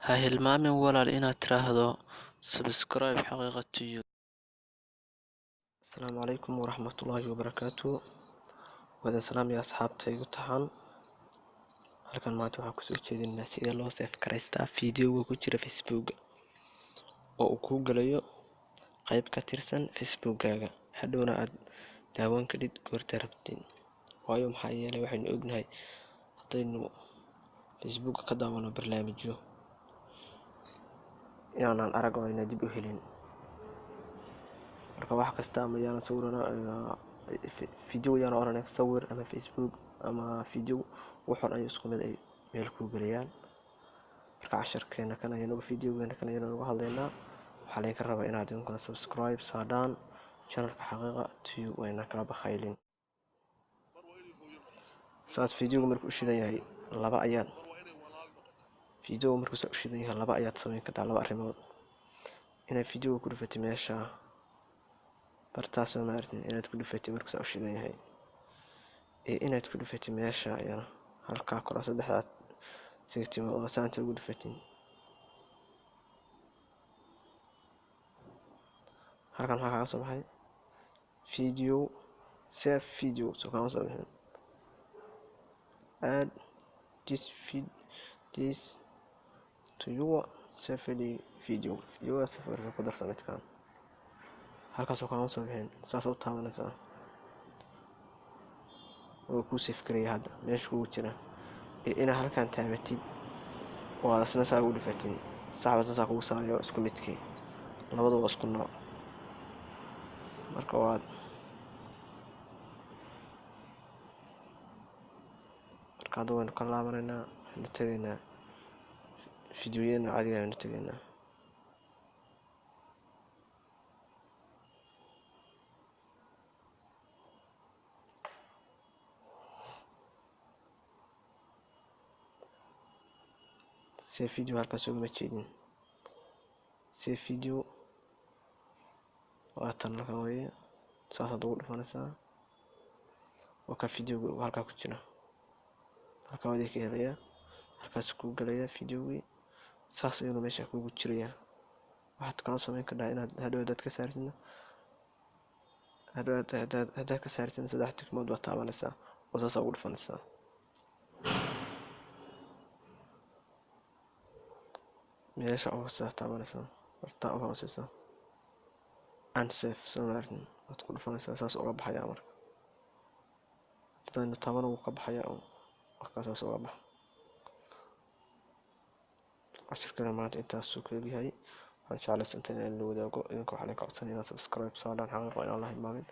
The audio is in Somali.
Ha hilmaamin walaal inaad tiraahdo subscribe xaqiiqa tube. Asalaamu calaykum waraxmatullaahi wabarakaatu. wada salaam ya asxaabtaygu tahan halkan maanta waxaan kusoo jeedinaa sida loo save karaystaa fiidiyowga ku jira Facebook oo uu kuu galayo qayb ka tirsan Facebookkaaga hadhowna aad daawan kadib goorta rabtid. waayo maxaa yeelay waxaynu ognahay haddaynu Facebook ka daawano barnaamijyo inaan arag oo ayna dib u helin. marka wax kasta ama yaan sawirana video yaan oranay sawir ama Facebook ama video wuxuu ay isku mid ay meel ku galayaan. marka casharkeena kan ayaan videogeena kan ayaan uga hadlaynaa. waxaa laga rabaa inaad idinkuna subscribe saadaan channelka xaqiiqa tube wayna kala bakhaylin. saas videoga markuu u shidan yahay laba ayaad samayn kartaa laba arrimood. inaad videoga ku dhufatid meesha bartaas oo maartin inaad ku dhufatid markuu u shidan yahay inaad ku dhufatid meesha ayana halka kor saddexdaad sigtimo oo saanta ugu dhufatid halkan waxaa ka soo baxay video save video soo kama soo bixin add this to your saved video safar ku darso midkaan halkaas oo kama soo bixin saas u taabanaysaa oo ku save gareeya hadda meesha kugu jira ina halkan taabatid oo aad asna saa ugu dhufatid saxbada saa kugu saarayo isku midkii labadaba isku nooc. marka waad marka waynu ka laabanaynaa waxaynu tagaynaa fiidiyoyada caadiga ayaynu tagaynaa. save video halkaas ugama jeedin save video waa tan halkan weeye saas aad ugu dhufanaysaa oo ka videoga halkaa ku jira halkaa waad ka helayaa halkaas ku galaya videogii saas ayuu meesha kugu jiraya. waxaad kala samayn kartaa inaad hadhow dad ka saartid hadda ka saartid saddex tikmood baad taabanaysaa oo saas ugu dhufanaysaa meesha oo saas taabanaysaa barta oo hooseysa unsave soo maartin waad ku dhufanaysaa saas uga baxaya marka hadana taban uu ka baxaya oo markaas saas uga bax. casharkana maanta intaas soo koobiyahay waxaan jeclaysantahay in la wadaago idinka waxaan ka codsanayaa subscribe saadaan xaqiiqa in Allah hilmaamin.